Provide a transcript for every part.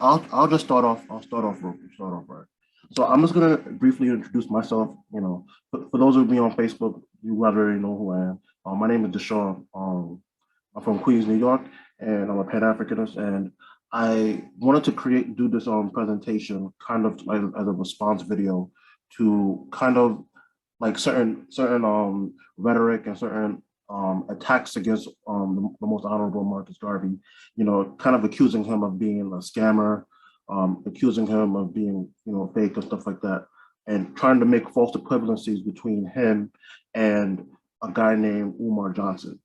I'll just start off. I'll start off right. So I'm just gonna briefly introduce myself. For those of you on Facebook, you guys already know who I am. My name is Deshaun. I'm from Queens, New York, and I'm a Pan Africanist. And I wanted to do this presentation kind of like as a response video to kind of like certain rhetoric and certain attacks against the most honorable Marcus Garvey, kind of accusing him of being a scammer, accusing him of being, fake and stuff like that, and trying to make false equivalencies between him and a guy named Umar Johnson.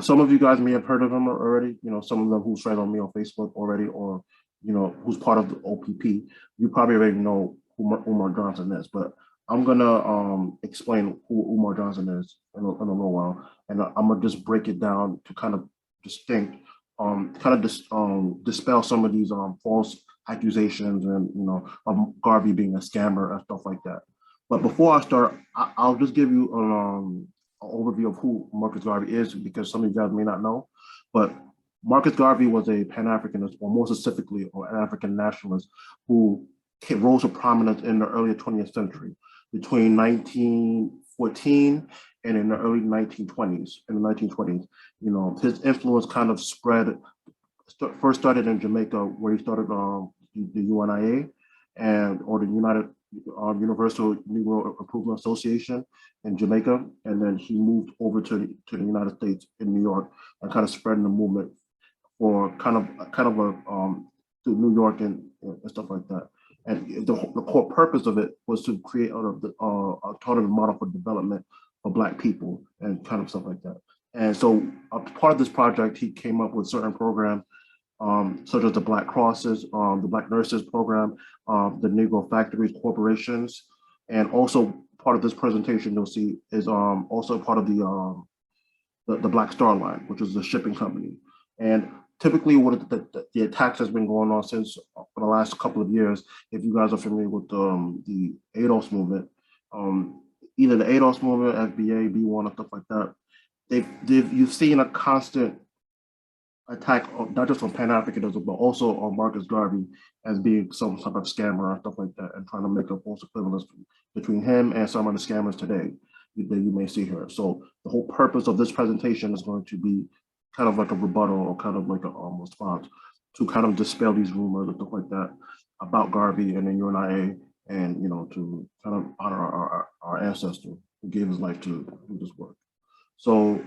Some of you guys may have heard of him already, some of them who's friends on me on Facebook already, or, who's part of the OPP. You probably already know who Umar Johnson is, but I'm gonna explain who Umar Johnson is in a little while, and I'm gonna just break it down to kind of distinct, dispel some of these false accusations and of Garvey being a scammer and stuff like that. But before I start, I'll just give you an overview of who Marcus Garvey is, because some of you guys may not know. But Marcus Garvey was a Pan-Africanist, or more specifically, an African nationalist who rose to prominence in the early 20th century between 1914 and in the early 1920s. In the 1920s, his influence kind of spread. First started in Jamaica, where he started the UNIA or the Universal Negro Improvement Association in Jamaica, and then he moved over to the United States in New York and kind of spreading the movement for kind of to New York and stuff like that. And the core purpose of it was to create a alternative model for development for Black people and kind of stuff like that. And so, part of this project, he came up with certain programs, such as the Black Crosses, the Black Nurses Program, the Negro Factories Corporations, and also part of this presentation you'll see is also part of the Black Star Line, which is the shipping company. And typically, what the attacks has been going on since for the last couple of years. If you guys are familiar with the ADOS movement, either the ADOS movement, FBA, B1, and stuff like that, you've seen a constant attack, not just on Pan-Africanism, but also on Marcus Garvey as being some type of scammer and stuff like that, and trying to make a false equivalence between him and some of the scammers today that you may see here. So the whole purpose of this presentation is going to be kind of like a rebuttal, or kind of like a response to kind of dispel these rumors and stuff like that about Garvey and then UNIA, and to kind of honor our ancestor who gave his life to do this work. So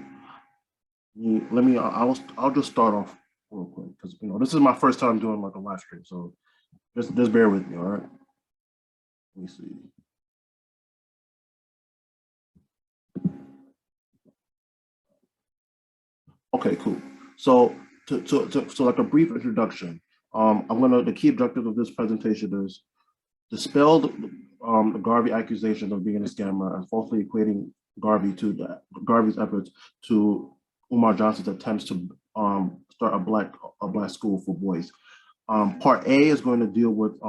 I'll just start off real quick, because this is my first time doing like a live stream, so just bear with me, all right? Let me see. Okay, cool. So so like a brief introduction. The key objective of this presentation is dispel the Garvey accusation of being a scammer and falsely equating Garvey's efforts to Umar Johnson's attempts to start a black school for boys. Part A is going to deal with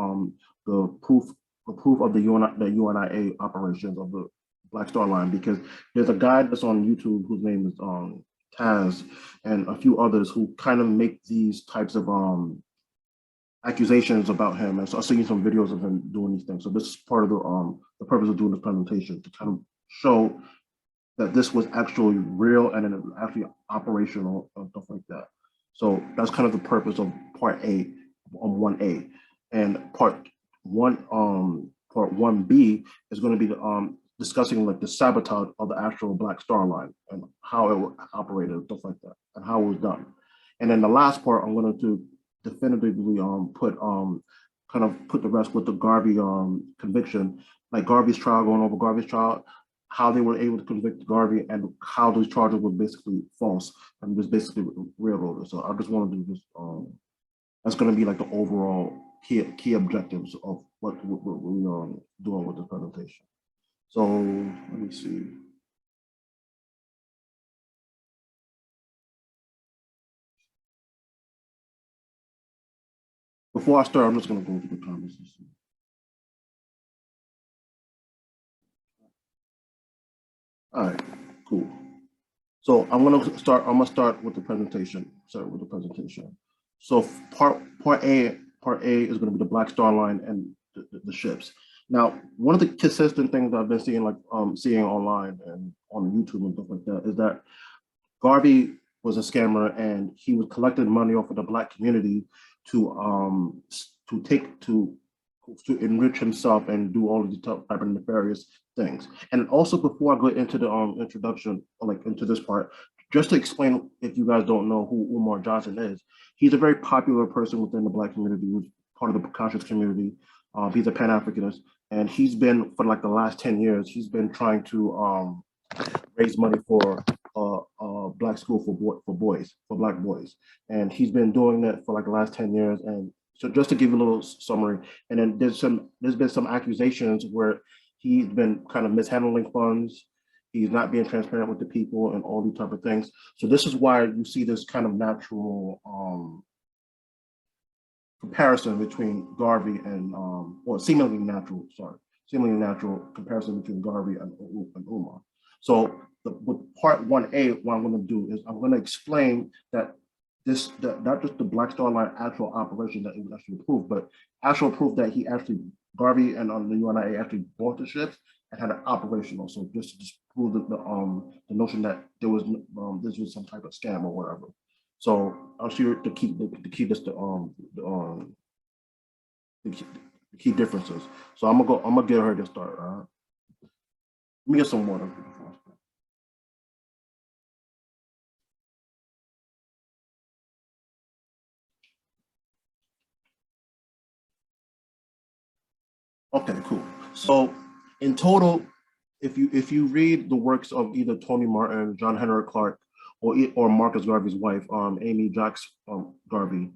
the proof of the UNIA operations of the Black Star Line, because there's a guy that's on YouTube whose name is Taz, and a few others who kind of make these types of accusations about him. And so I've seen some videos of him doing these things. So this is part of the purpose of doing this presentation, to kind of show that this was actually real and then actually operational and stuff like that. So that's kind of the purpose of part A, 1A. And part 1B is going to be discussing like the sabotage of the actual Black Star Line and how it operated and stuff like that, and how it was done. And then the last part, I'm going to definitively put the rest with the Garvey conviction, like Garvey's trial, going over Garvey's trial, how they were able to convict Garvey, and how those charges were basically false and was basically railroaded. So I just wanted to just that's going to be like the overall key objectives of what we are doing with the presentation. So let me see. Before I start, I'm just going to go through the comments. All right, cool. So I'm gonna start with the presentation. So part A part A is going to be the Black Star Line and the ships. Now, one of the consistent things that I've been seeing, like seeing online and on YouTube and stuff like that, is that Garvey was a scammer and he was collecting money off of the Black community to take to enrich himself and do all of these type of nefarious things. And also, before I go into the introduction, like into this part, just to explain, if you guys don't know who Umar Johnson is, he's a very popular person within the Black community, who's part of the conscious community. He's a Pan-Africanist, and he's been, for like the last 10 years, he's been trying to raise money for Black school for boys, for Black boys. And he's been doing that for like the last 10 years. And so just to give you a little summary, and then there's been some accusations where he's been kind of mishandling funds. He's not being transparent with the people and all these type of things. So this is why you see this kind of natural comparison between Garvey and, or seemingly natural comparison between Garvey and Umar. So with part 1A, what I'm going to do is I'm going to explain that not just the Black Star Line actual operation that it was actually approved, but actual proof that Garvey and the UNIA actually bought the ships and had an operational. So just to prove the notion that there was this was some type of scam or whatever. So I'll show you the key differences. So I'm gonna get her to start. Let me get some water. Okay, cool. So in total, if you read the works of either Tony Martin, John Henrik Clarke, or Marcus Garvey's wife, Amy Jacques Garvey,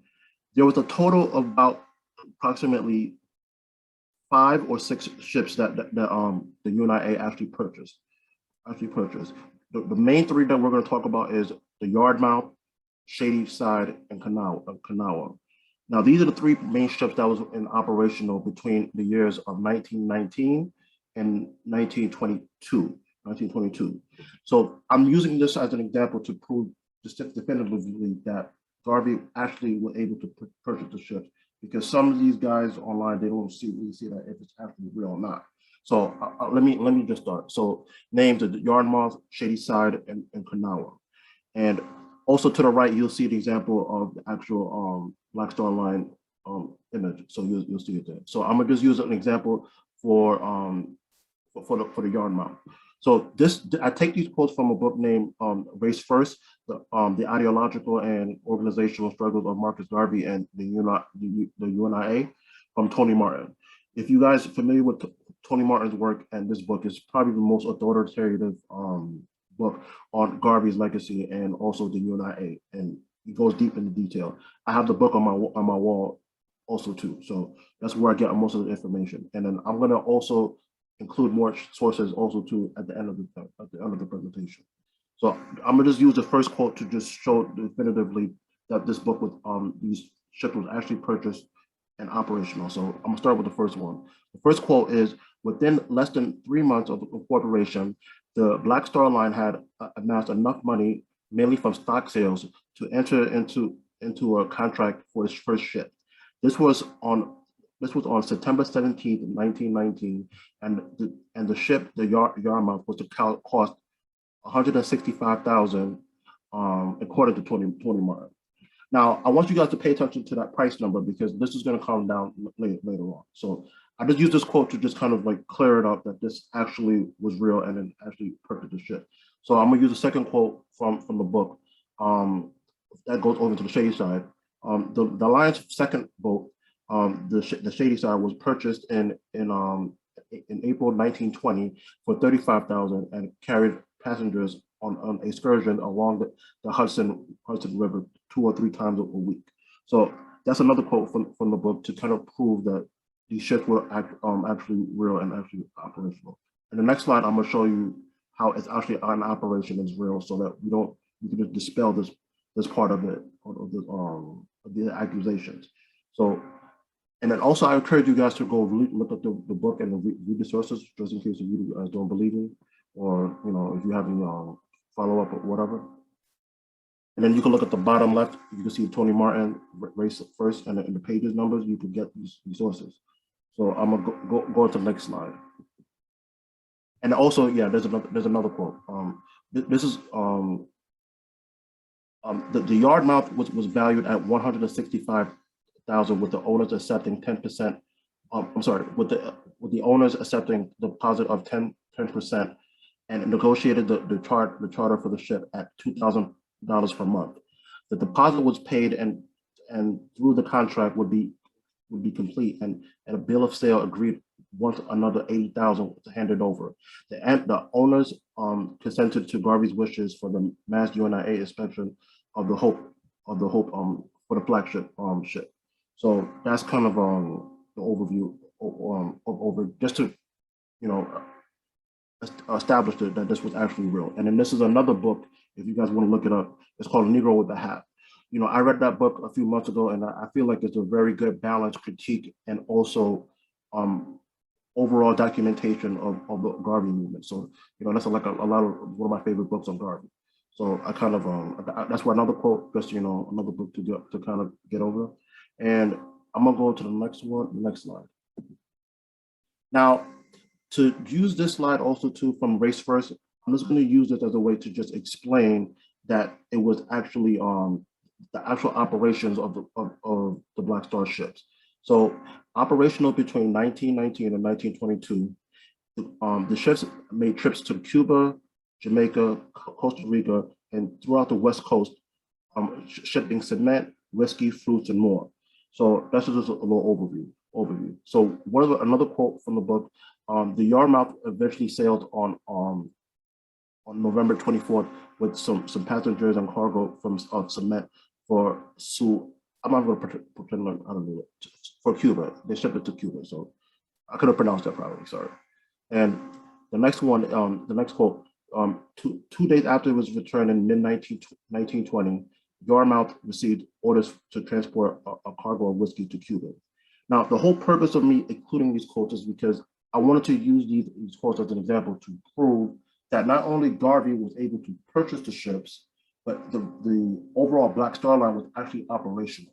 there was a total of about approximately 5 or 6 ships that the UNIA actually purchased. The main 3 that we're going to talk about is the Yardmouth, Shady Side, and Kanawha. Now, these are the 3 main ships that was in operational between the years of 1919 and 1922. So I'm using this as an example to prove definitively that Garvey actually was able to purchase the ships, because some of these guys online, they don't really see that if it's actually real or not. So let me just start. So names are the Yarmouth, Shady Side, and Kanawha. And also to the right, you'll see the example of the actual Black Star Line image. So you'll see it there. So I'm gonna just use an example for the Yarmouth. So I take these quotes from a book named Race First, the ideological and organizational struggles of Marcus Garvey and the UNIA from Tony Martin. If you guys are familiar with Tony Martin's work, and this book is probably the most authoritative book on Garvey's legacy and also the UNIA, and it goes deep into detail. I have the book on my wall also too, so that's where I get most of the information. And then I'm gonna also include more sources also too at the end of the presentation. So I'm gonna just use the first quote to just show definitively that this book with these ships was actually purchased and operational. So I'm gonna start with the first one. The first quote is, within less than 3 months of incorporation, the Black Star Line had amassed enough money, mainly from stock sales, to enter into a contract for its first ship. This was on September 17th, 1919, and the ship, the Yarmouth, was to cost $165,000, according to Tony Martin. Now, I want you guys to pay attention to that price number, because this is going to come down later on. So I just use this quote to just kind of like clear it up that this actually was real and then actually purchased the ship. So I'm going to use a second quote from the book that goes over to the Shady Side. The Alliance second boat, the Shady Side, was purchased in April 1920 for $35,000 and carried passengers on an excursion along the Hudson River 2 or 3 times a week. So that's another quote from the book to kind of prove that these ships were actually real and actually operational. And the next slide, I'm going to show you how it's actually an operation is real, so that you can just dispel this part of it, of the accusations. So, and then also I encourage you guys to go look at the book and read the sources, just in case you guys don't believe me, or if you have any follow up or whatever. And then you can look at the bottom left, you can see Tony Martin race first, and in the pages numbers, you can get these sources. So I'm gonna go to the next slide. And also, yeah, there's another quote. This is the yard mouth was valued at 165,000, with the owners accepting 10%. I'm sorry, with the owners accepting the deposit of 10%, and negotiated the charter for the ship at $2,000 per month. The deposit was paid, and through the contract would be complete, and a bill of sale agreed once another 80,000 was handed over. The owners consented to Garvey's wishes for the mass UNIA inspection of the Hope for the flagship ship. So that's kind of the overview over, just to establish that this was actually real. And then this is another book, if you guys want to look it up. It's called Negro with the Hat. I read that book a few months ago, and I feel like it's a very good balanced critique, and also overall documentation of the Garvey movement. So that's like a lot of one of my favorite books on Garvey. So I kind of that's why another quote, just another book to kind of get over. And I'm gonna go to the next slide. Now, to use this slide also too from Race First, I'm just going to use it as a way to just explain that it was actually the actual operations of the Black Star ships. So operational between 1919 and 1922, the ships made trips to Cuba, Jamaica, Costa Rica, and throughout the West Coast, shipping cement, whiskey, fruits, and more. So that's just a little overview. So another quote from the book: the Yarmouth eventually sailed on November 24th with some passengers and cargo from cement for I'm not going to pretend like I don't know it, for Cuba. They shipped it to Cuba, so I could have pronounced that probably. Sorry. And the next quote: two days after it was returned in mid 1920, Yarmouth received orders to transport a cargo of whiskey to Cuba. Now, the whole purpose of me including these quotes is because I wanted to use these quotes as an example to prove that not only Garvey was able to purchase the ships, but the overall Black Star Line was actually operational.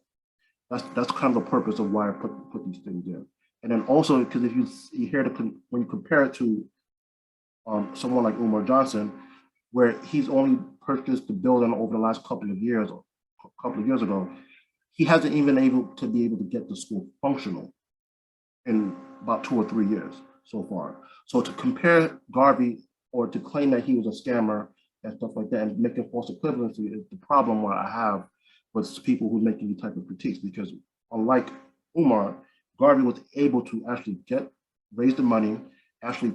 That's kind of the purpose of why I put these things in. And then also, because if you hear when you compare it to someone like Umar Johnson, where he's only purchased the building over the last couple of years ago, he hasn't even able to get the school functional in about 2 or 3 years so far. So to compare Garvey, or to claim that he was a scammer and stuff like that, and making false equivalency, is the problem where I have with people who make any type of critiques, because unlike Umar, Garvey was able to actually raise the money, actually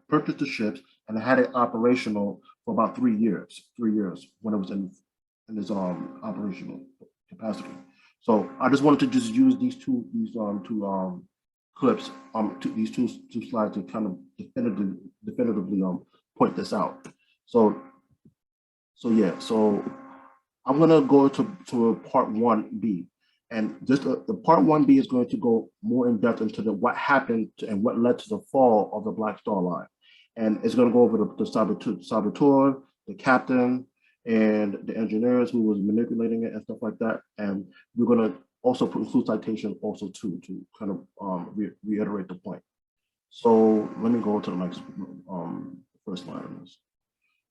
purchase the ships, and had it operational for about 3 years when it was in its operational capacity. So I just wanted to just use these two clips, these two slides to kind of definitively point this out. So yeah, so I'm gonna go to part 1B, and just the part 1B is going to go more in depth into what happened and what led to the fall of the Black Star Line, and it's going to go over the saboteur, the captain, and the engineers who was manipulating it and stuff like that. And we're going to also include citation also too, to kind of reiterate the point. So let me go to the next first line of this.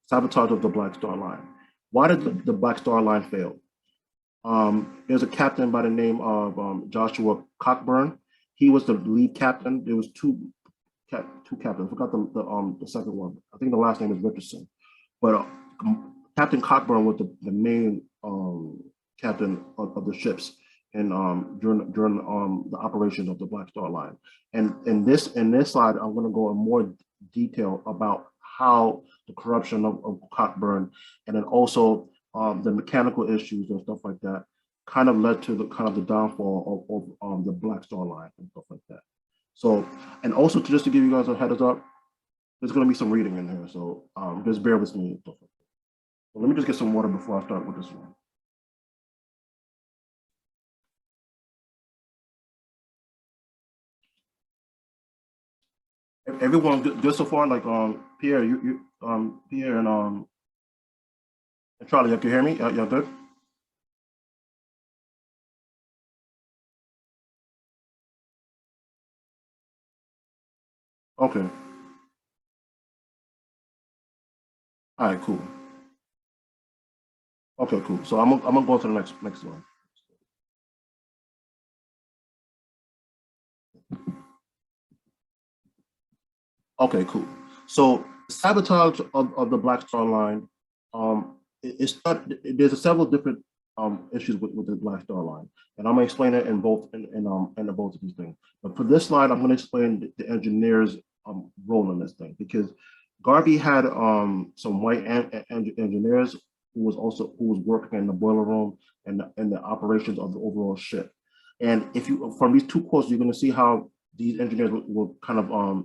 Sabotage of the Black Star Line. Why did the Black Star Line fail? There's a captain by the name of Joshua Cockburn. He was the lead captain. There was two captains. I forgot the second one. I think the last name is Richardson. But Captain Cockburn was the main captain of the ships and during the operations of the Black Star Line. And in this slide, I'm going to go in more detail about how the corruption of Cockburn, and then also the mechanical issues and stuff like that, kind of led to the downfall of the Black Star Line and stuff like that. So, and also just to give you guys a heads up, there's going to be some reading in here, so just bear with me and stuff like that. So let me just get some water before I start with this one. Everyone good so far? Like Pierre, Pierre Charlie, you can hear me? Y'all good? Okay. All right, cool. Okay, cool. So I'm gonna go to the next one. Okay, cool. So sabotage of the Black Star Line, it's not. There's several different issues with the Black Star Line, and I'm gonna explain it in in both of these things. But for this slide, I'm gonna explain the engineer's role in this thing because Garvey had some white engineers who was working in the boiler room and the operations of the overall ship. And if you from these two quotes, you're gonna see how these engineers were kind of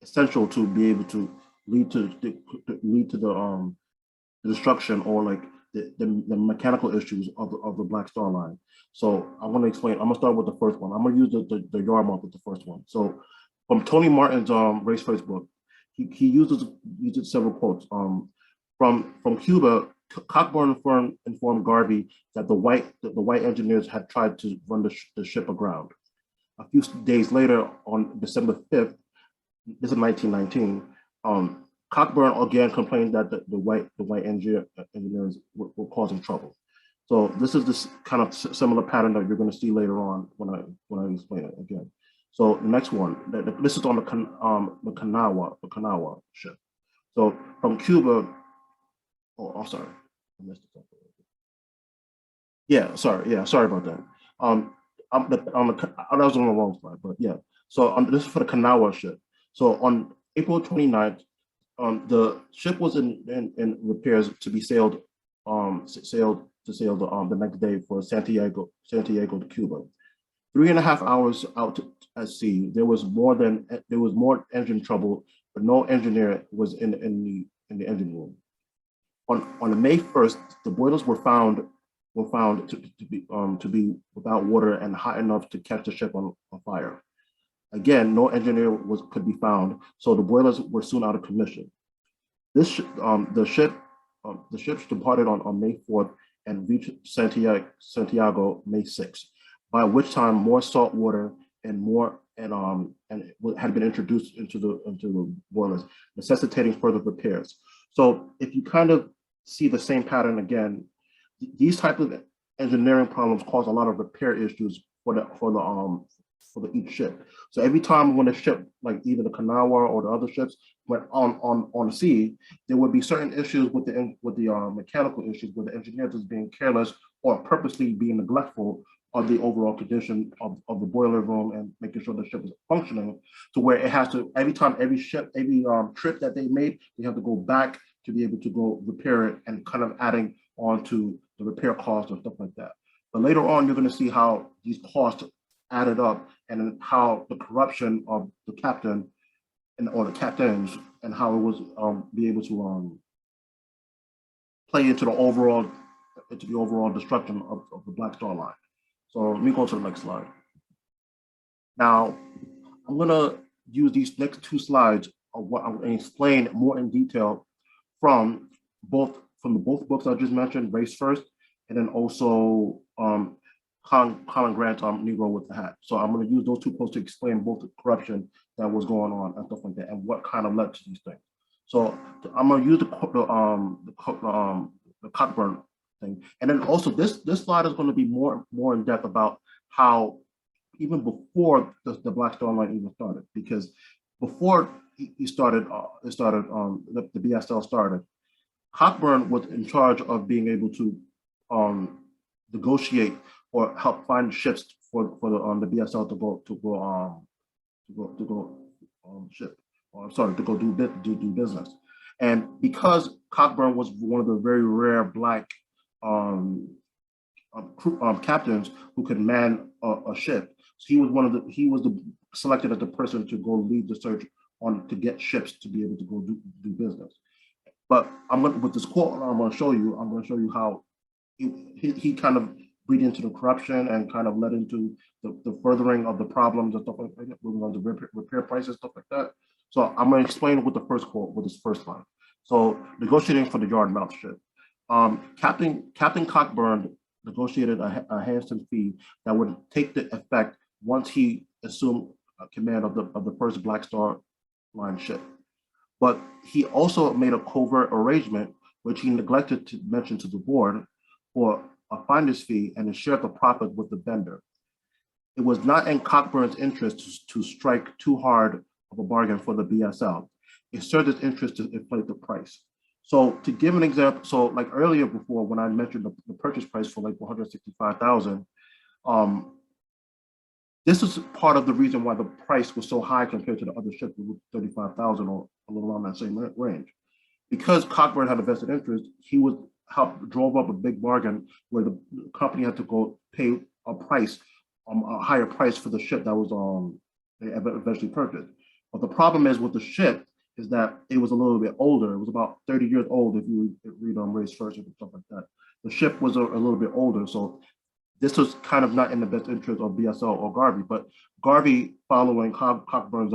essential to be able to lead to lead to the destruction or like the mechanical issues of the Black Star Line. So I want to explain. I'm gonna start with the first one. I'm gonna use the yard mark with the first one. So from Tony Martin's Race First book, he uses several quotes. From Cuba, Cockburn informed Garvey that the white engineers had tried to run the ship aground. A few days later, on December 5th, this is 1919. Cockburn again complained that the white engineers were causing trouble. So this is this kind of similar pattern that you're going to see later on when I explain it again. So the next one, this is on the Kanawha ship. So from Cuba, oh, I'm sorry, I missed it. Yeah, sorry, sorry about that. I was on the wrong slide, but yeah. So this is for the Kanawha ship. So on April 29th, the ship was in repairs to be sailed the next day for Santiago to Cuba. 3.5 hours out at sea, there was more engine trouble, but no engineer was in the engine room. On May 1st, the boilers were found to be without water and hot enough to catch the ship on fire. Again, no engineer could be found, so the boilers were soon out of commission. This the ships departed on May 4th and reached Santiago May 6th, by which time more salt water and had been introduced into the boilers, necessitating further repairs. So if you kind of see the same pattern again, these type of engineering problems cause a lot of repair issues for the each ship. So every time when a ship, like either the Kanawha or the other ships, went on the sea, there would be certain issues with the mechanical issues where the engineers was being careless or purposely being neglectful of the overall condition of the boiler room and making sure the ship is functioning to where it has to every trip that they made, they have to go back to be able to go repair it and kind of adding on to the repair costs and stuff like that. But later on, you're going to see how these costs added up and how the corruption of the captain or the captains and how it was be able to play into the overall destruction of the Black Star Line. So let me go to the next slide. Now, I'm gonna use these next two slides of what I'm gonna explain more in detail from the both books I just mentioned, Race First, and then also Colin Grant's Negro with the Hat. So I'm going to use those two quotes to explain both the corruption that was going on and stuff like that, and what kind of led to these things. So I'm going to use the Cockburn thing, and then also this slide is going to be more in depth about how even before the Black Star Line even started, because before he started, the BSL started, Cockburn was in charge of being able to negotiate or help find ships for the BSL to go ship, or sorry, to go do business. And because Cockburn was one of the very rare black captains who could man a ship, so he was selected as the person to go lead the search on to get ships to be able to go do business. But with this quote I'm going to show you how he kind of breed into the corruption and kind of led into the furthering of the problems and stuff like that, moving on to repair prices, stuff like that. So I'm going to explain with the first quote, with this first line. So negotiating for the yard mouth ship. Captain Cockburn negotiated a handsome fee that would take the effect once he assumed command of the first Black Star Line ship. But he also made a covert arrangement, which he neglected to mention to the board, for a finder's fee and to share the profit with the vendor. It was not in Cockburn's interest to strike too hard of a bargain for the BSL. It served its interest to inflate the price. So to give an example, so like earlier before when I mentioned the purchase price for like 165,000, this is part of the reason why the price was so high compared to the other ships with 35,000 or a little around that same range. Because Cockburn had a vested interest, he would help drove up a big bargain where the company had to go pay a higher price for the ship that was they eventually purchased. But the problem is with the ship is that it was a little bit older. It was about 30 years old if you read on Race First and stuff like that. The ship was a little bit older, so this was kind of not in the best interest of BSL or Garvey. But Garvey, following Cockburn's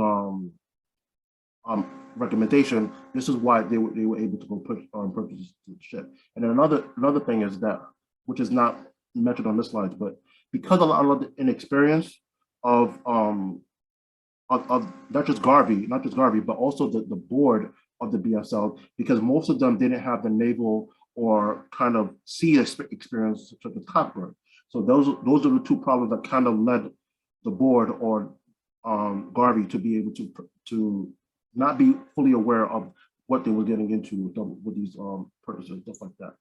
recommendation, this is why they were able to go purchase the ship. And then another thing is that, which is not mentioned on this slide, but because a lot of the inexperience of not just Garvey, but also the board of the BSL, because most of them didn't have the naval or kind of sea experience such as Cockburn. So those are the two problems that kind of led the board or Garvey to be able to not be fully aware of what they were getting into with these purchases, stuff like that.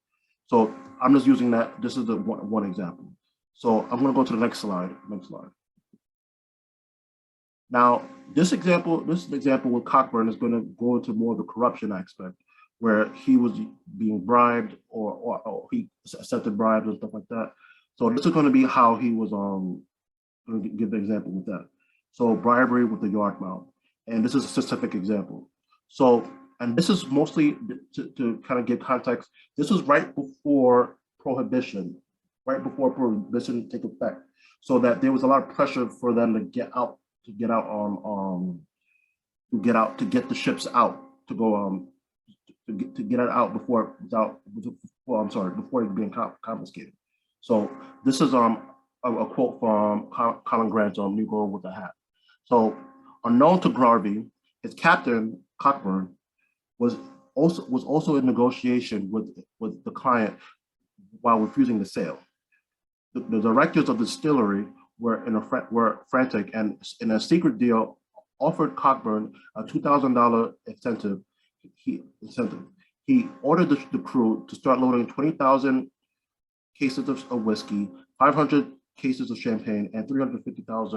So I'm just using that. This is the one example. So I'm going to go to the next slide. Now, this example with Cockburn is going to go into more of the corruption aspect, where he was being bribed or he accepted bribes and stuff like that. So this is going to be how he was going to give the example with that. So bribery with the yard mount. And this is a specific example. So, and this is mostly to kind of give context. This was right before prohibition take effect. So that there was a lot of pressure for them to get the ships out, to go to get it out before it being confiscated. So this is a quote from Colin Grant's Negro with a Hat. So unknown to Garvey, his captain Cockburn was also in negotiation with the client while refusing the sale. The directors of the distillery were frantic, and in a secret deal offered Cockburn a $2,000 incentive. He ordered the crew to start loading 20,000 cases of whiskey, 500 cases of champagne, and 350 barrels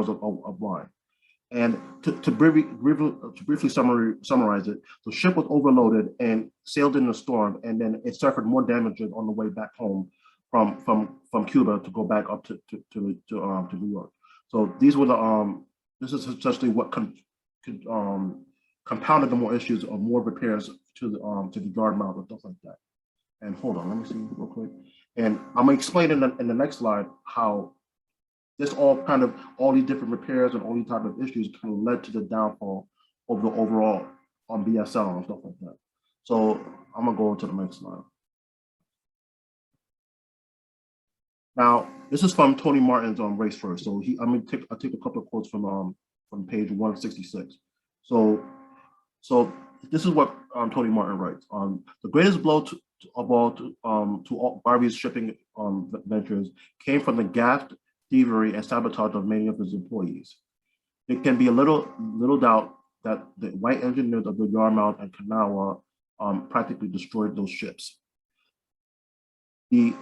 of wine. And to briefly summarize it, the ship was overloaded and sailed in a storm, and then it suffered more damages on the way back home from Cuba to go back up to New York. So these were this is essentially what compounded the more issues of more repairs to the yard mount and stuff like that. And hold on, let me see real quick. And I'm gonna explain in the next slide how this all these different repairs and all these type of issues kind of led to the downfall of the overall BSL and stuff like that. So I'm gonna go to the next slide. Now, this is from Tony Martin's Race First. So I'll take a couple of quotes from page 166. So this is what Tony Martin writes. The greatest blow to all Garvey's shipping ventures came from the gaffed, thievery, and sabotage of many of his employees. There can be little doubt that the white engineers of the Yarmouth and Kanawha practically destroyed those ships. The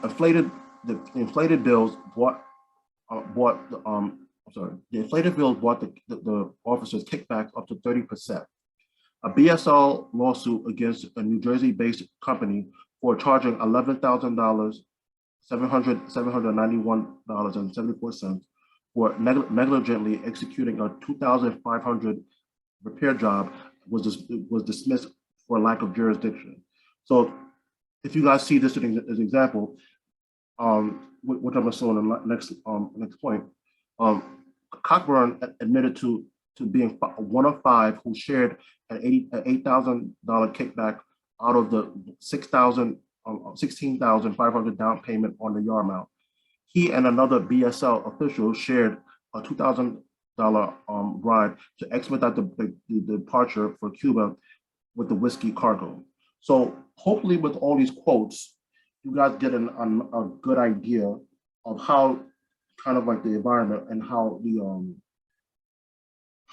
inflated bills bought the officers kickbacks up to 30%. A BSL lawsuit against a New Jersey-based company for charging $11,000, $791.74 for negligently executing a 2,500 repair job was dismissed for lack of jurisdiction. So if you guys see this as an example, which I'm going to show in the next point, Cockburn admitted to to being one of five who shared an $8,000 kickback out of the 16,500 down payment on the yard mount. He and another BSL official shared a $2,000 bribe to expedite the departure for Cuba with the whiskey cargo. So hopefully with all these quotes, you guys get a good idea of how kind of like the environment and how the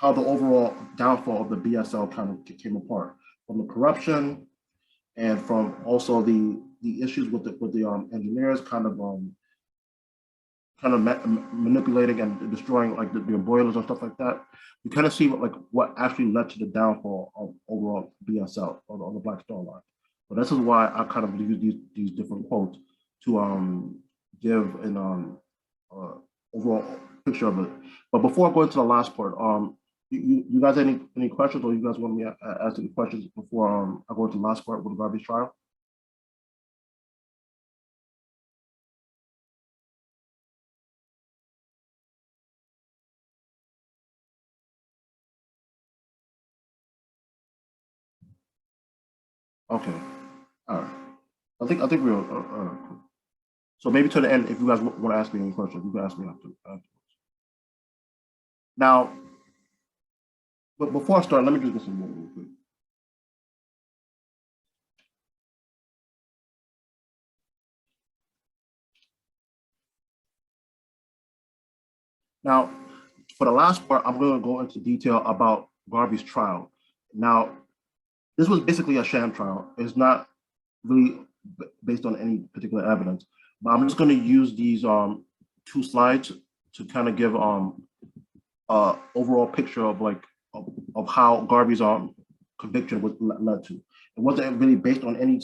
overall downfall of the BSL kind of came apart, from the corruption and from also the issues with the engineers kind of manipulating and destroying like the boilers and stuff like that. You kind of see what actually led to the downfall of overall BSL on the Black Star Line. But this is why I kind of use these different quotes to give an overall picture of it. But before I go into the last part, you guys any questions, or you guys want me to ask any questions before I go into the last part with the Garvey's trial? Okay, all right. I think we're cool. So maybe to the end, if you guys want to ask me any questions, you can ask me afterwards. Now, but before I start, let me just get some water real quick. Now, for the last part, I'm going to go into detail about Garvey's trial. Now, this was basically a sham trial. It's not really based on any particular evidence, but I'm just going to use these two slides to kind of give overall picture of of how Garvey's conviction was led to. It wasn't really based on any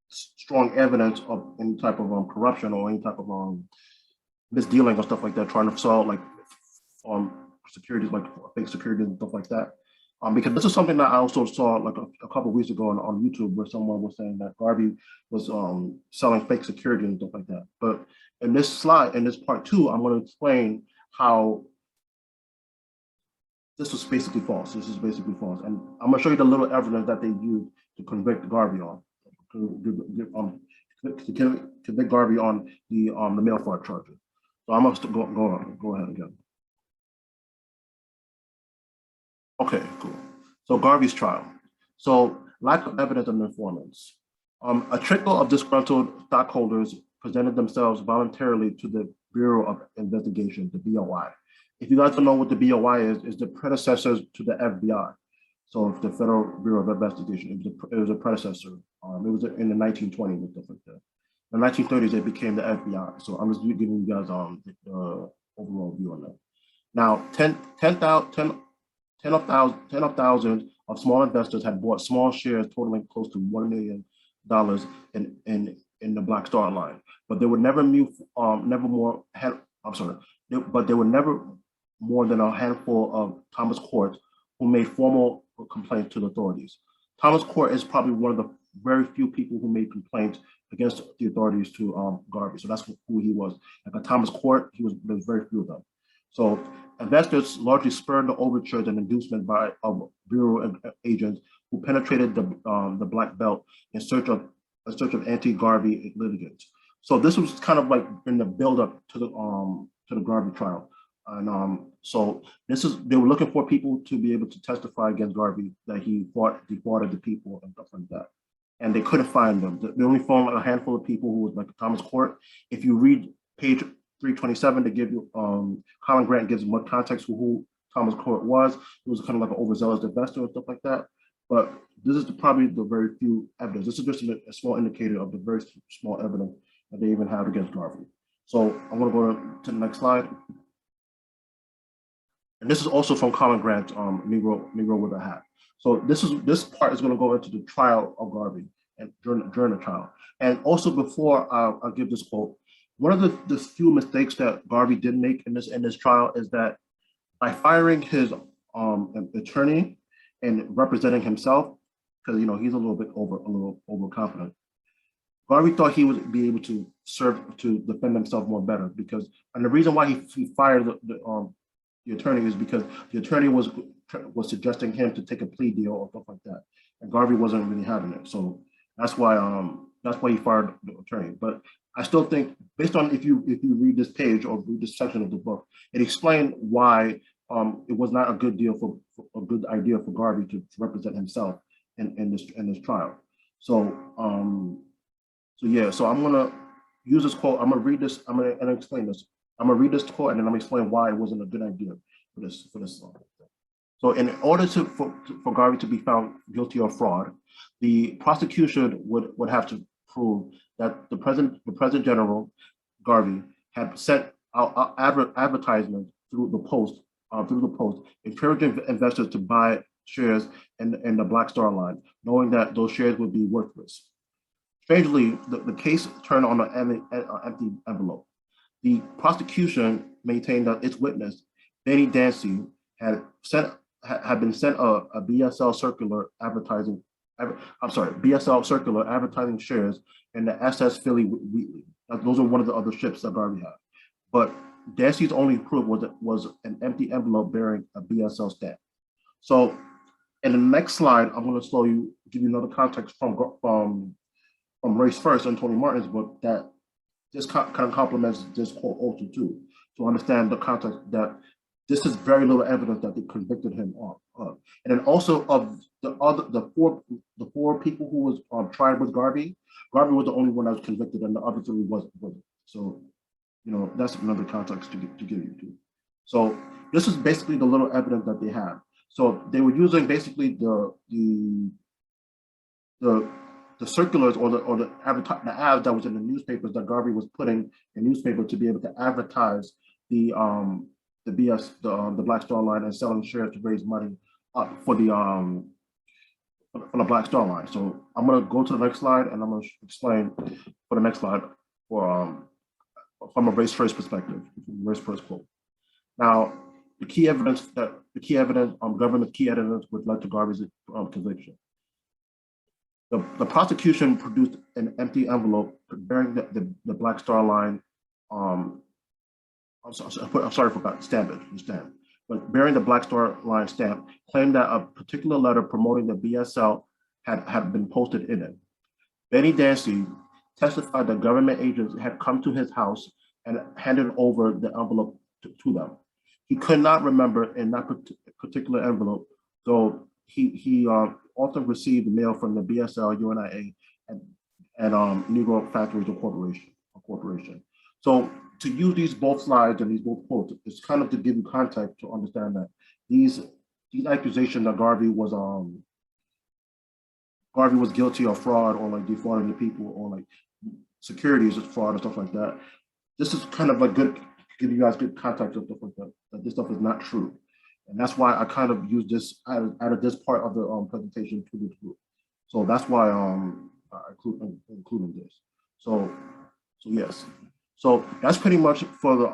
strong evidence of any type of corruption or any type of misdealing or stuff like that, trying to solve securities, like fake securities and stuff like that. Because this is something that I also saw like a couple of weeks ago on YouTube, where someone was saying that Garvey was selling fake securities and stuff like that. But in this slide, in this part two, I'm going to explain how this was basically false. This is basically false. And I'm going to show you the little evidence that they used to convict Garvey on. To convict Garvey on the mail fraud charges. So I'm going to go ahead again. Okay, cool. So Garvey's trial. So lack of evidence and informants. A trickle of disgruntled stockholders presented themselves voluntarily to the Bureau of Investigation, the BOI. If you guys don't know what the BOI is the predecessor to the FBI. So it's the Federal Bureau of Investigation. It was a predecessor. It was in the 1920s and stuff like that. In the 1930s, it became the FBI. So I'm just giving you guys the overall view on that. Now, 10 of thousands of small investors had bought small shares totaling close to $1 million in the Black Star Line, but they were never more than a handful of Thomas Court who made formal complaints to the authorities. Thomas Court is probably one of the very few people who made complaints against the authorities to Garvey. So that's who he was. Like a Thomas Court, there's very few of them. So investors largely spurred the overtures and inducement by Bureau agents who penetrated the Black Belt in search of anti-Garvey litigants. So this was kind of like in the buildup to the Garvey trial. And so they were looking for people to be able to testify against Garvey that he defrauded the people and stuff like that. And they couldn't find them. They only found a handful of people who was like Thomas Court. If you read page 327, to give you, Colin Grant gives more context for who Thomas Court was. He was kind of like an overzealous investor and stuff like that. But this is probably the very few evidence. This is just a small indicator of the very small evidence that they even have against Garvey. So I'm going to go to the next slide. And this is also from Colin Grant, Negro with a Hat. So this part is going to go into the trial of Garvey and during the trial. And also before I'll give this quote, one of the few mistakes that Garvey did make in this trial is that by firing his attorney and representing himself, because he's a little overconfident, Garvey thought he would be able to defend himself more better, and the reason why he fired the attorney is because the attorney was was suggesting him to take a plea deal or stuff like that, and Garvey wasn't really having it. So that's why he fired the attorney. But I still think, based on if you read this page or read this section of the book, it explained why it was not a good deal for a good idea for Garvey to represent himself in this trial. So so yeah, so I'm gonna use this quote. I'm gonna read this. I'm gonna explain this. I'm gonna read this quote and then I'm gonna explain why it wasn't a good idea for this. So in order for Garvey to be found guilty of fraud, the prosecution would have to prove that the President General Garvey had sent out advertisement through the post, encouraging investors to buy shares in the Black Star Line, knowing that those shares would be worthless. Strangely, the case turned on an empty envelope. The prosecution maintained that its witness, Benny Dancy, had been sent a BSL circular advertising. BSL circular advertising shares in the SS Philly Wheatley. Those are one of the other ships that Garvey had. But Dancy's only proof was an empty envelope bearing a BSL stamp. So in the next slide, I'm going to give you another context from Race First and Tony Martin's book that this kind of complements this quote also too, to understand the context that this is very little evidence that they convicted him of. And then also of the four people who was tried with Garvey was the only one that was convicted and the other three wasn't. So, that's another context to give you too. So this is basically the little evidence that they have. So they were using basically the circulars or the ads that was in the newspapers that Garvey was putting in newspapers to be able to advertise the Black Star Line and selling shares to raise money for the Black Star Line. So I'm gonna go to the next slide and I'm gonna explain for the next slide from a race first perspective, race first quote. Now, the key evidence, government's key evidence which led to Garvey's conviction. The prosecution produced an empty envelope bearing the Black Star Line. I'm sorry for that stamp, but bearing the Black Star Line stamp, claimed that a particular letter promoting the BSL had been posted in it. Benny Dancy testified that government agents had come to his house and handed over the envelope to them. He could not remember in that particular envelope, though he often received mail from the BSL, UNIA, and Negro Factories Corporation. So to use these both slides and these both quotes, it's kind of to give you context to understand that these accusations that Garvey was guilty of fraud or like defrauding the people or like securities fraud and stuff like that. This is kind of like good, give you guys good context of stuff like that this stuff is not true. And that's why I kind of use this added this part of the presentation to this group. So that's why I included this. So yes. So that's pretty much for the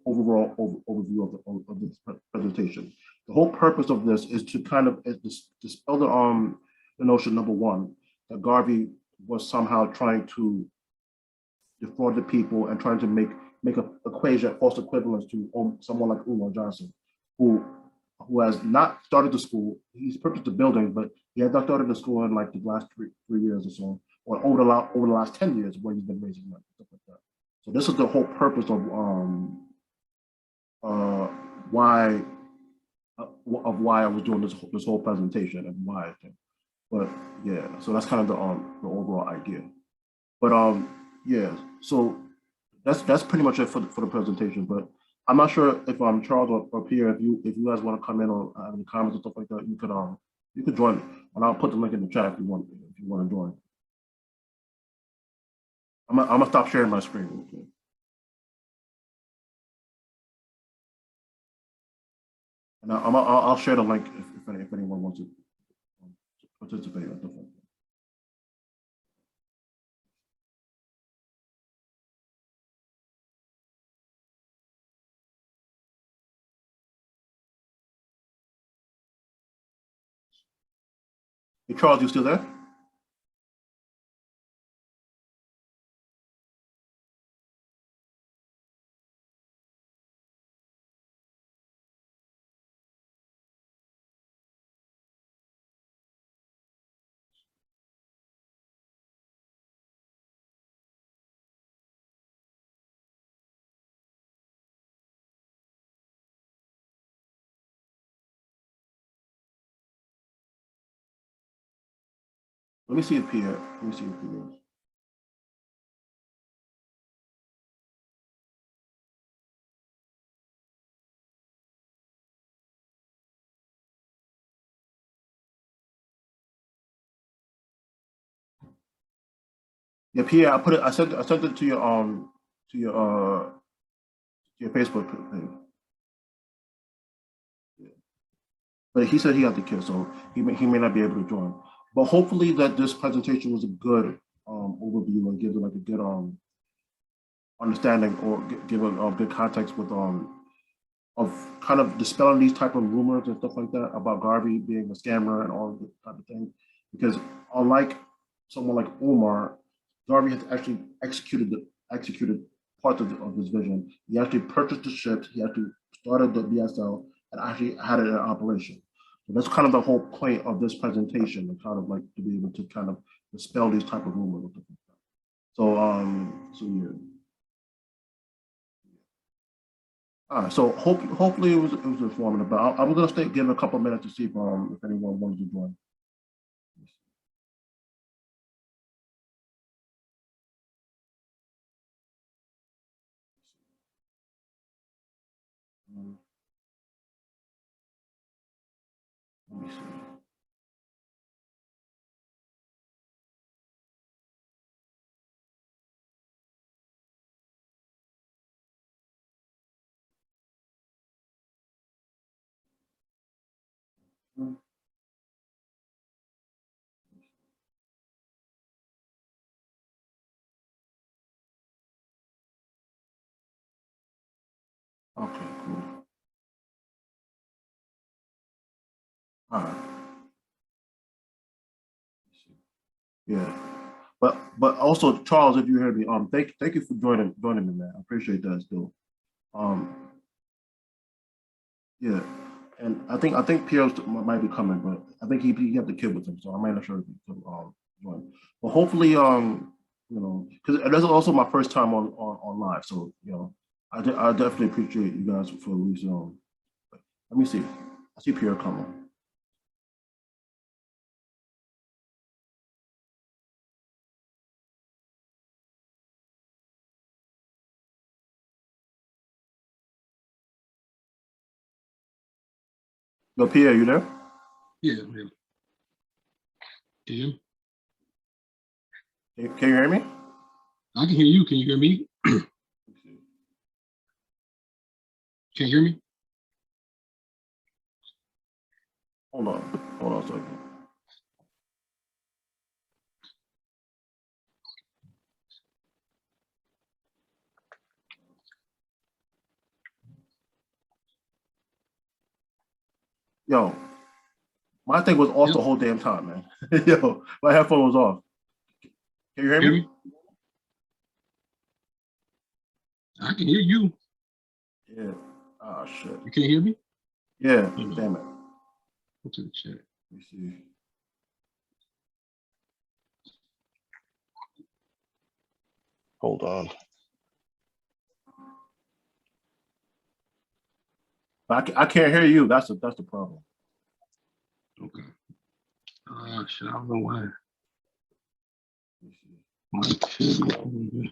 overall overview of this presentation. The whole purpose of this is to kind of dispel the notion, number one, that Garvey was somehow trying to defraud the people and trying to make an equation, false equivalence to someone like Umar Johnson, who has not started the school. He's purchased the building, but he has not started the school in like the last three years or so, or over the last 10 years where he's been raising money, stuff like that. So this is the whole purpose of why I was doing this whole presentation and why I think. But yeah, so that's kind of the overall idea. But yeah, so that's pretty much it for the presentation. But I'm not sure if Charles or Pierre, if you guys want to come in or have any comments and stuff like that, you could join me, and I'll put the link in the chat if you want to join. I'm gonna stop sharing my screen. Okay. And I'll share the link if anyone wants to participate or stuff like that. Hey, Charles, you still there? Let me see if Pierre. Let me see if Pierre. Yeah, Pierre. I put it. I sent it to your Facebook page. Yeah. But he said he had the kid, so he may not be able to join. But hopefully that this presentation was a good overview and gives it like a good understanding or give a good context with of kind of dispelling these type of rumors and stuff like that about Garvey being a scammer and all this type of thing. Because unlike someone like Omar, Garvey has actually executed parts of his vision. He actually purchased the ships. He actually started the BSL and actually had it in operation. So that's kind of the whole point of this presentation, and kind of like to be able to kind of dispel these type of rumors. So yeah. All right, so hopefully it was informative. But I'm gonna stay give a couple minutes to see if anyone wants to join. Let me see. Okay, cool. All right. Yeah. But also Charles, if you heard me, thank you for joining me, man. I appreciate that still. Um, yeah. And I think Pierre might be coming, but I think he have the kid with him, so I might not sure if he can join. But hopefully because this is also my first time on live, so I definitely appreciate you guys for at least let me see. I see Pierre coming. Yo, Pierre, you there? Yeah, man. Can you? Can you hear me? I can hear you. Can you hear me? Can you hear me? Hold on a second. Yo, my thing was off Yep. the whole damn time, man. Yo, my headphone was off. Can you hear Hear me? me? I can hear you. Yeah. Oh shit. You can't hear me? Yeah. Hold on. Damn it. Go to the chat. Let me see. Hold on. I can't hear you. That's the problem. Okay. Shit, I don't know why. Let me see. Might should be on here.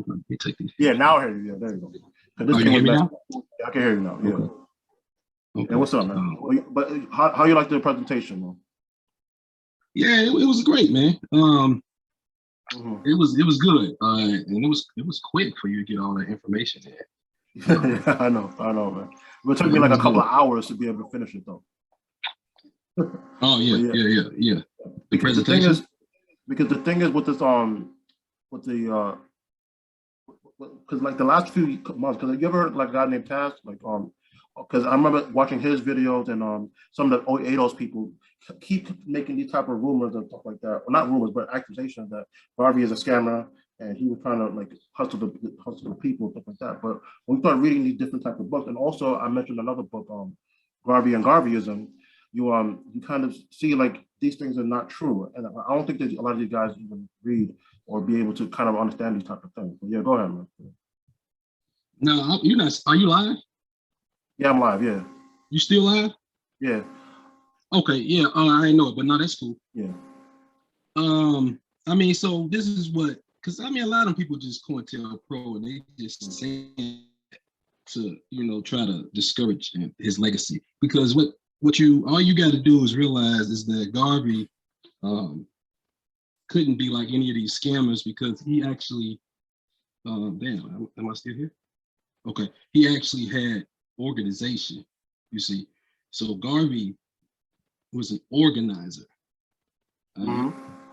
Let me take these. Yeah, now I hear you. Yeah, there you go. Because Oh, this you thing hear was me messed now? up. Yeah, I can hear you now. Yeah. Okay. Okay. And what's up, man? But how you like the presentation, man? Yeah, it was great, man. Mm-hmm. It was good. And it was quick for you to get all that information in. Yeah, I know, man. It took me It like a was couple good. of hours to be able to finish it, though. Oh But yeah, yeah, yeah. The because the thing presentation. is, with this with the because like the last few months, because you ever heard like a guy named Taz, like because I remember watching his videos and some of the ADOS people keep making these type of rumors and stuff like that, or not rumors but accusations that Garvey is a scammer and he was trying to like hustle the people and stuff like that. But when we start reading these different type of books, and also I mentioned another book, Garvey and Garveyism, you kind of see like these things are not true, and I don't think that a lot of these guys even read or be able to kind of understand these type of things. But yeah, go ahead, man. No, you're not. Are you live? Yeah, I'm live. Yeah, You still live? yeah, Okay, yeah. I ain't know it, but no, that's cool. yeah. I mean, so this is what, because I mean, a lot of people just COINTELPRO and they just say to, try to discourage his legacy. Because all you got to do is realize is that Garvey couldn't be like any of these scammers, because he actually, damn, am I still here? Okay, he actually had organization, you see. So Garvey was an organizer.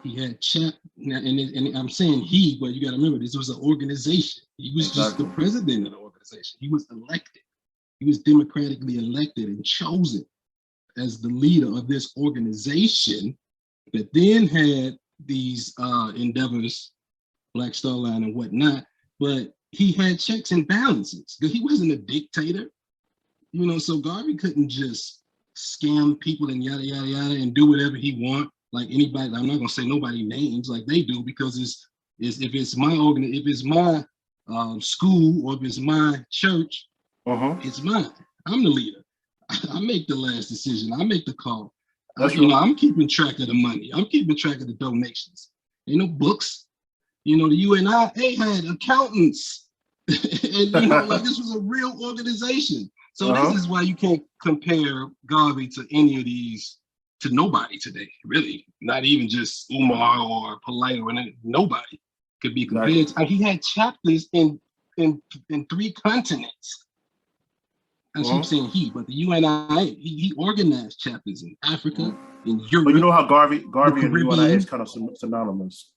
He had and I'm saying he, but you got to remember, this was an organization. He was just the president of the organization. He was elected. He was democratically elected and chosen as the leader of this organization that then had these endeavors, Black Star Line and whatnot, but he had checks and balances because he wasn't a dictator, so Garvey couldn't just scam people and yada, yada, yada and do whatever he want. Like anybody, I'm not gonna say nobody names like they do, because if it's my school, or if it's my church, it's mine. I'm the leader. I make the last decision. I make the call. I'm keeping track of the money. I'm keeping track of the donations. Ain't no books. The UNIA had accountants, and like this was a real organization. So this is why you can't compare Garvey to any of these, to nobody today, really. Not even just Umar or Polite or anything. Nobody could be compared. He had chapters in 3 continents. I keep saying he, but the UNIA, he organized chapters in Africa, in Europe. But you know how Garvey and the UNIA is kind of synonymous.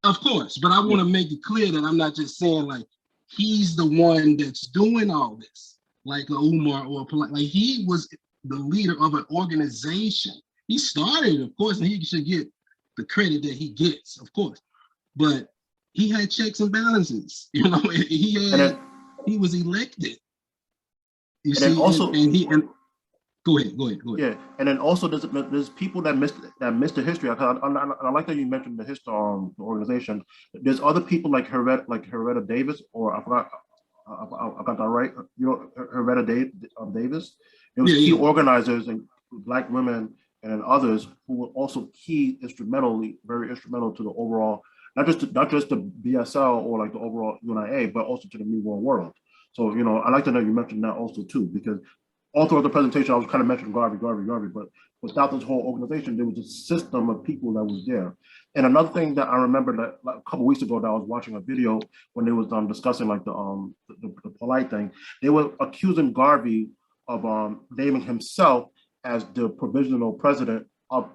Of course, but I want to make it clear that I'm not just saying like he's the one that's doing all this, like a Umar or Polite. Like he was the leader of an organization. He started, of course, and he should get the credit that he gets, of course. But he had checks and balances. He was elected. You see, also, go ahead. Yeah, and then also there's people that missed the history. I like that you mentioned the history of the organization. There's other people like Heretta Davis, or I forgot, I got that right. Heretta Davis. It was key organizers and Black women and others who were also very instrumental to the overall, not just the BSL or like the overall UNIA, but also to the New World. So I like to know you mentioned that also too, because all throughout the presentation, I was kind of mentioning Garvey, but without this whole organization, there was a system of people that was there. And another thing that I remember that like, a couple of weeks ago, that I was watching a video when they was discussing like the Polite thing, they were accusing Garvey of naming himself as the provisional president of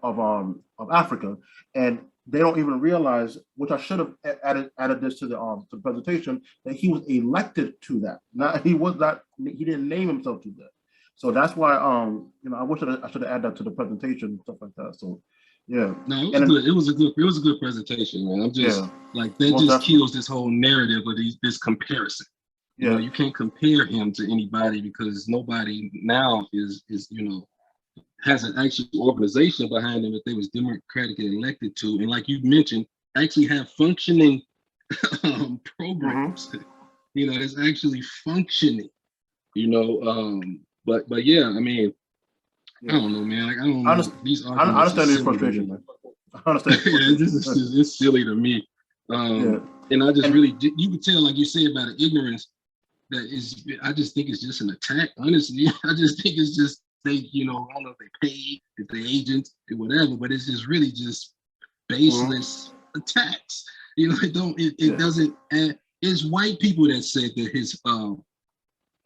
Africa, and they don't even realize, which I should have added this to the presentation, that he was elected to that. He didn't name himself to that. So that's why I wish I should have added that to the presentation and stuff like that. So yeah. No, it was a good presentation, man. I'm just like that just kills this whole narrative of this comparison. You can't compare him to anybody, because nobody now is has an actual organization behind them that they was democratically elected to, and like you mentioned, actually have functioning programs. That's actually functioning. But yeah, I mean, I don't know, man. Like, I don't know. These arguments. I understand your frustration, man. I understand. It's silly to me. And I just really, you could tell, like you say about the ignorance, I just think it's just an attack. Honestly, I just think it's just they, I don't know if they paid, if they agents, or whatever, but it's just really just baseless attacks. It doesn't. It's white people that said that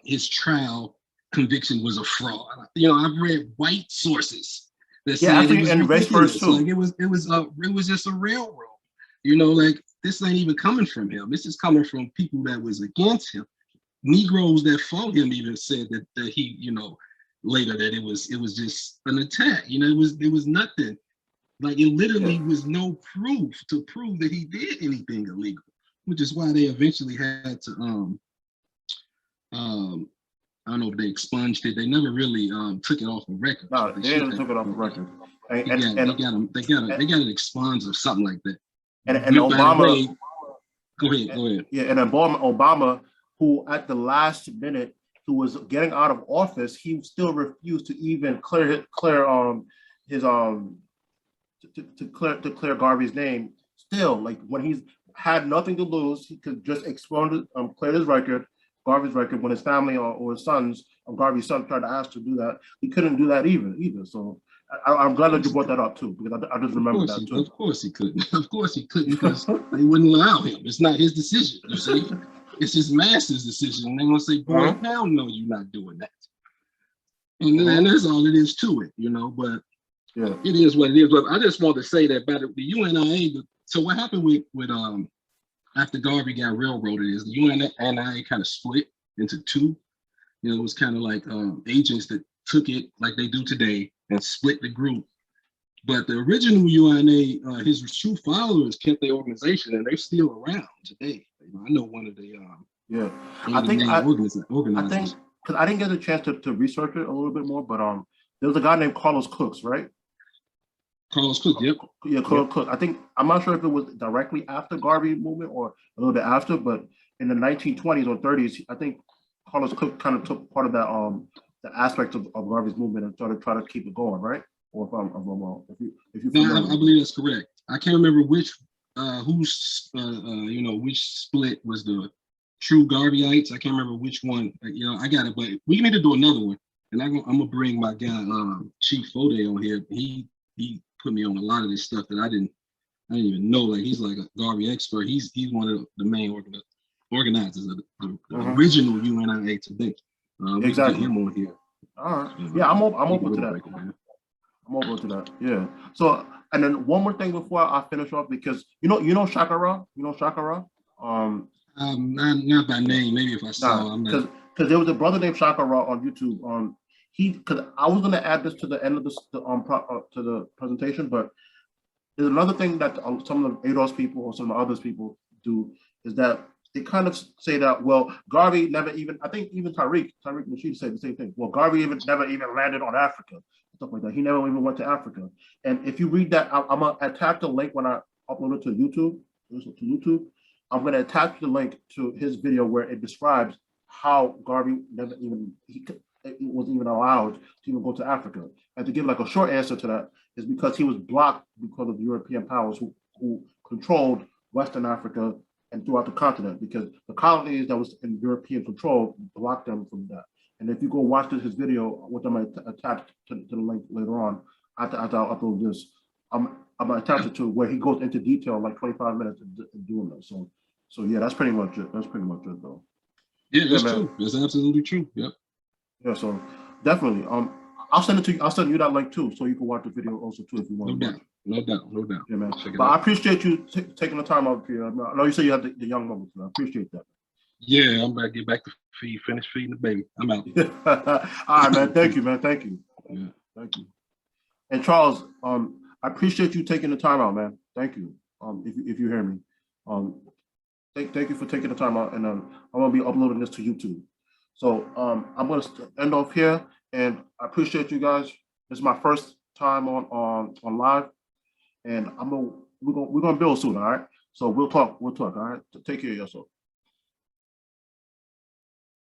his trial conviction was a fraud. I've read white sources that said it was ridiculous. Like it was just a railroad. Like this ain't even coming from him. This is coming from people that was against him. Negroes that fought him even said that he, later that it was just an attack. It was nothing. Like it literally was no proof to prove that he did anything illegal, which is why they eventually had to I don't know if they expunged it. They never really took it off the record. No, they didn't took it off the record. They got it expunged or something like that. And Obama. Go ahead. Yeah, and Obama, who at the last minute, who was getting out of office, he still refused to even clear his to clear Garvey's name. Still, like when he's had nothing to lose, he could just expunge, clear his record, Garvey's record. When his family or his sons, Garvey's son, tried to ask to do that, he couldn't do that either. So I'm glad that you brought that up too, because I just remember that too. Of course he couldn't. Of course he couldn't, because they wouldn't allow him. It's not his decision. You see, it's his master's decision. And they're gonna say, "Boy, hell no, you're not doing that." And that's all it is to it, But yeah, it is what it is. But I just want to say that about the UNIA. So what happened with after Garvey got railroaded is the UNIA kind of split into two. It was kind of like agents that took it like they do today and split the group. But the original UNA, his true followers kept their organization, and they're still around today. I know one of the I think organizers. I think because I didn't get a chance to research it a little bit more, but there was a guy named Carlos Cooks, right? Carlos Cook, yep. Yeah, Carlos Cook. I'm not sure if it was directly after Garvey movement or a little bit after, but in the 1920s or 30s, I think Carlos Cook kind of took part of that the aspect of Garvey's movement and started trying to keep it going, right? Or if I'm wrong, if you no, I believe that's correct. I can't remember which which split was the true Garveyites. I can't remember which one. I got it, but we need to do another one. And I'm gonna bring my guy Chief Fode on here. He put me on a lot of this stuff that I didn't even know. Like he's like a Garvey expert. He's one of the main organizers of the original UNIA today. Exactly. Him on here. All right. Yeah, I'm open to that. I'm open to that. Yeah. So, and then one more thing before I finish off, because Shakara, Shakara. Not by name. Maybe if I saw him. Because there was a brother named Shakara on YouTube. Because I was gonna add this to the end of this to the presentation, but there's another thing that some of the ADOS people or some of the others people do is that they kind of say that, well, Garvey never even, I think even Tariq Nasheed said the same thing. Well, Garvey never even landed on Africa, stuff like that. He never even went to Africa. And if you read that, I'm gonna attach the link when I upload it to YouTube. I'm gonna attach the link to his video where it describes how Garvey never even, it wasn't even allowed to even go to Africa. And to give like a short answer to that is because he was blocked because of European powers who controlled Western Africa and throughout the continent, because the colonies that was in European control blocked them from that. And if you go watch his video, which I'm going to attach to the link later on, after I'll upload this, I'm going to attach it to where he goes into detail, like 25 minutes in doing that. So yeah, that's pretty much it. That's pretty much it, though. Yeah, that's true. That's absolutely true. Yep. Yeah, so definitely. I'll send it to you. I'll send you that link too, so you can watch the video also too if you want. No doubt. Yeah, man. But I appreciate you taking the time out here. I know you say you have the young moments. I appreciate that. Yeah, I'm about to get back to finish feeding the baby. I'm out. All right, man. Thank you, man. Thank you. Yeah. Thank you. And Charles, I appreciate you taking the time out, man. Thank you. If you hear me, thank you for taking the time out, and I'm gonna be uploading this to YouTube. So I'm gonna end off here, and I appreciate you guys. This is my first time on live, and we're gonna build soon. All right. So we'll talk. All right. Take care of yourself.